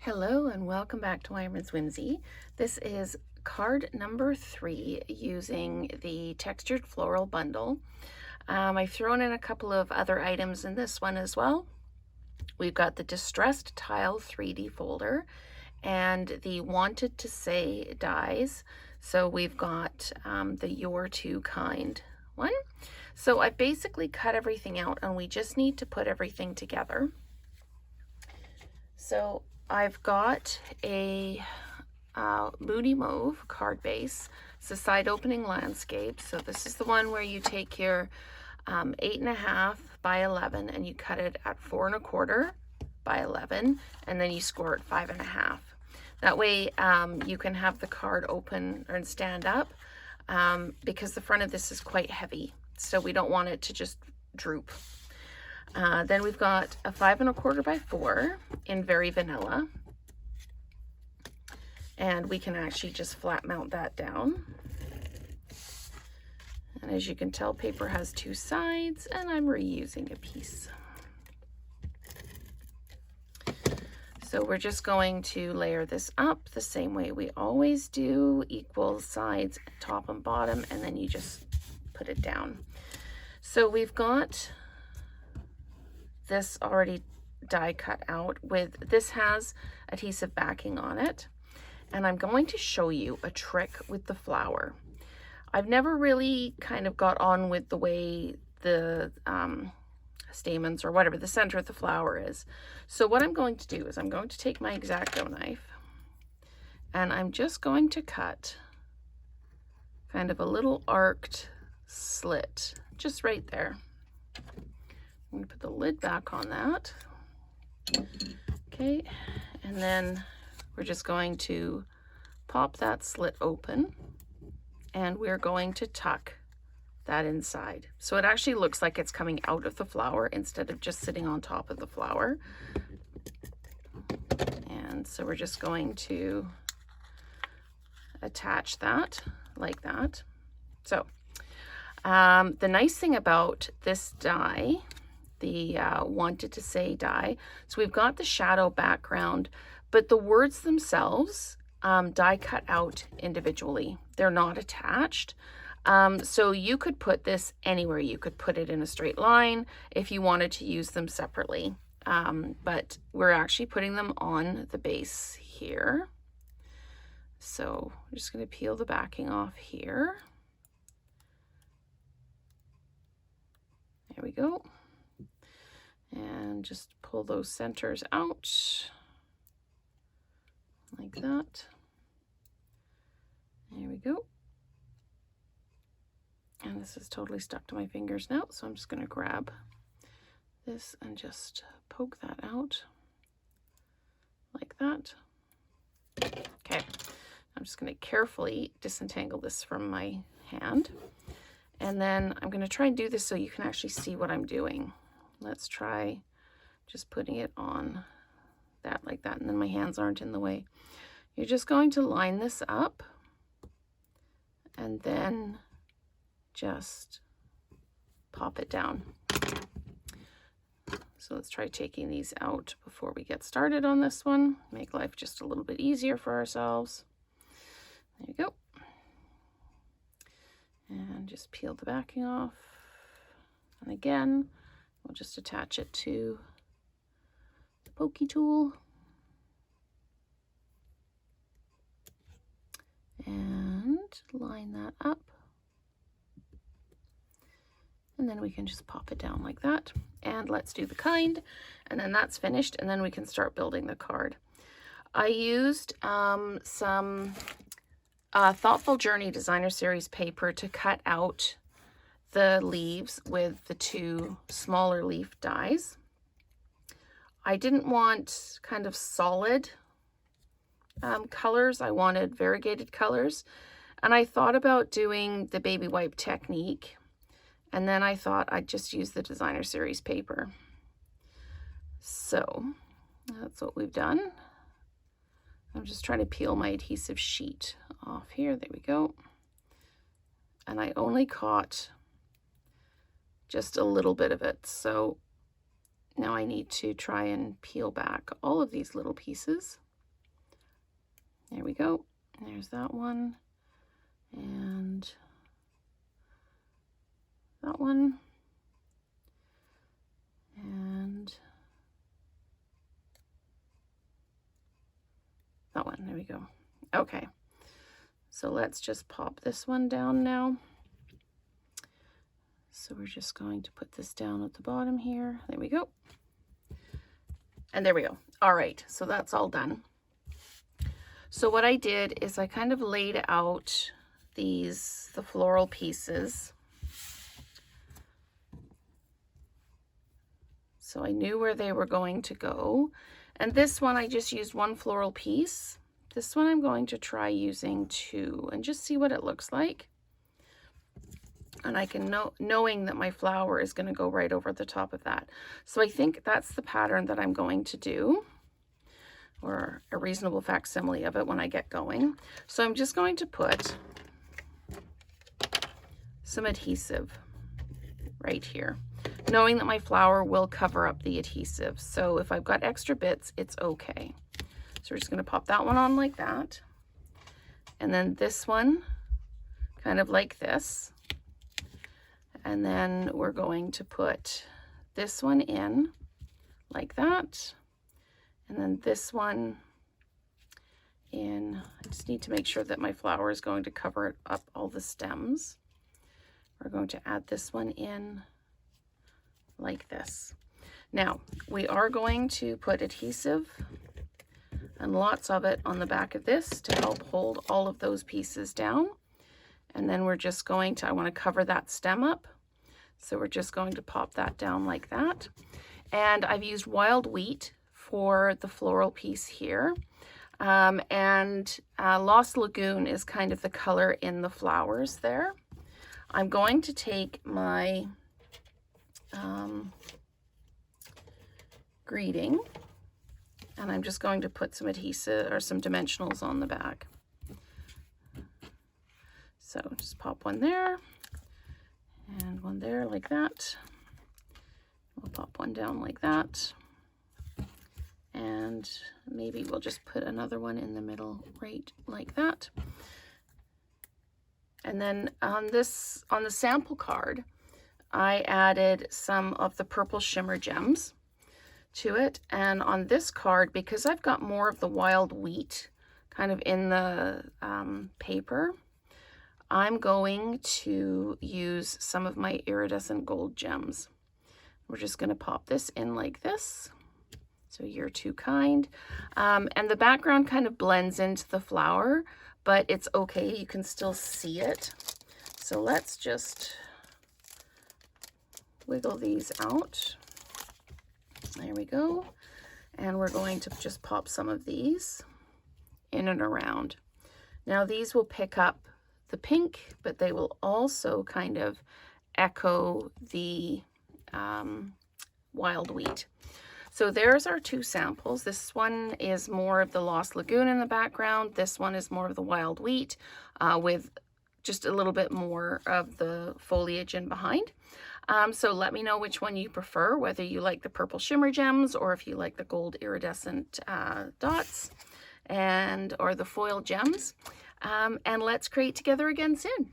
Hello and welcome back to Wyman's Whimsy. This is card number 3 using the Textured Floral bundle. I've thrown in a couple of other items in this one as well. We've got the Distressed Tile 3D folder and the Wanted to Say dies. So we've got the You're Too Kind one. So I basically cut everything out and we just need to put everything together. So I've got a Moody Mauve card base. It's a side opening landscape. So this is the one where you take your 8.5 by 11 and you cut it at 4 1/4 by 11, and then you score it 5.5. That way you can have the card open and stand up because the front of this is quite heavy. So we don't want it to just droop. Then we've got a 5 1/4 by 4 in Very Vanilla. And we can actually just flat mount that down. And as you can tell, paper has 2 sides and I'm reusing a piece. So we're just going to layer this up the same way we always do, equal sides, top and bottom, and then you just put it down. So we've got this already die cut out with, this has adhesive backing on it. And I'm going to show you a trick with the flower. I've never really kind of got on with the way the stamens or whatever, the center of the flower is. So what I'm going to do is I'm going to take my X-Acto knife and I'm just going to cut kind of a little arced slit just right there. I'm going to put the lid back on that. Okay, and then we're just going to pop that slit open and we're going to tuck that inside. So it actually looks like it's coming out of the flower instead of just sitting on top of the flower. And so we're just going to attach that like that. So the nice thing about this die, the Wanted to Say die, so we've got the shadow background, but the words themselves die cut out individually. They're not attached. So you could put this anywhere. You could put it in a straight line if you wanted to use them separately. But we're actually putting them on the base here. So I'm just going to peel the backing off here. There we go. And just pull those centers out like that. There we go. And this is totally stuck to my fingers now, so I'm just going to grab this and just poke that out like that. Okay, I'm just going to carefully disentangle this from my hand. And then I'm going to try and do this so you can actually see what I'm doing. Let's try just putting it on that like that, and then my hands aren't in the way. You're just going to line this up and then just pop it down. So let's try taking these out before we get started on this one. Make life just a little bit easier for ourselves. There you go. And just peel the backing off. And again, we'll just attach it to the pokey tool. And line that up. And then we can just pop it down like that. And let's do the kind. And then that's finished. And then we can start building the card. I used some Thoughtful Journey Designer Series paper to cut out the leaves with the 2 smaller leaf dies. I didn't want kind of solid colors. I wanted variegated colors. And I thought about doing the baby wipe technique. And then I thought I'd just use the Designer Series paper. So that's what we've done. I'm just trying to peel my adhesive sheet off here. There we go. And I only caught just a little bit of it. So now I need to try and peel back all of these little pieces. There we go. There's that one. And that one. And that one. There we go. Okay. So let's just pop this one down now. So we're just going to put this down at the bottom here. There we go. And there we go. All right, so that's all done. So what I did is I kind of laid out the floral pieces. So I knew where they were going to go. And this one, I just used one floral piece. This one I'm going to try using two and just see what it looks like. And I can knowing that my flower is going to go right over the top of that. So I think that's the pattern that I'm going to do, or a reasonable facsimile of it when I get going. So I'm just going to put some adhesive right here, knowing that my flower will cover up the adhesive. So if I've got extra bits, it's okay. So we're just going to pop that one on like that. And then this one kind of like this. And then we're going to put this one in like that. And then this one in. I just need to make sure that my flower is going to cover up all the stems. We're going to add this one in like this. Now, we are going to put adhesive, and lots of it, on the back of this to help hold all of those pieces down. And then we're just going to, I want to cover that stem up. So we're just going to pop that down like that. And I've used wild wheat for the floral piece here. Lost Lagoon is kind of the color in the flowers there. I'm going to take my greeting, and I'm just going to put some adhesive or some dimensionals on the back. So just pop one there and one there like that. We'll pop one down like that. And maybe we'll just put another one in the middle right like that. And then on the sample card, I added some of the purple shimmer gems to it. And on this card, because I've got more of the wild wheat kind of in the paper, I'm going to use some of my iridescent gold gems. We're just going to pop this in like this. So you're too kind. And the background kind of blends into the flower, but it's okay. You can still see it. So let's just wiggle these out. There we go. And we're going to just pop some of these in and around. Now these will pick up the pink, but they will also kind of echo the wild wheat. So there's our two samples. This one is more of the Lost Lagoon in the background. This one is more of the wild wheat with just a little bit more of the foliage in behind. So let me know which one you prefer, whether you like the purple shimmer gems or if you like the gold iridescent dots or the foil gems. And let's create together again soon.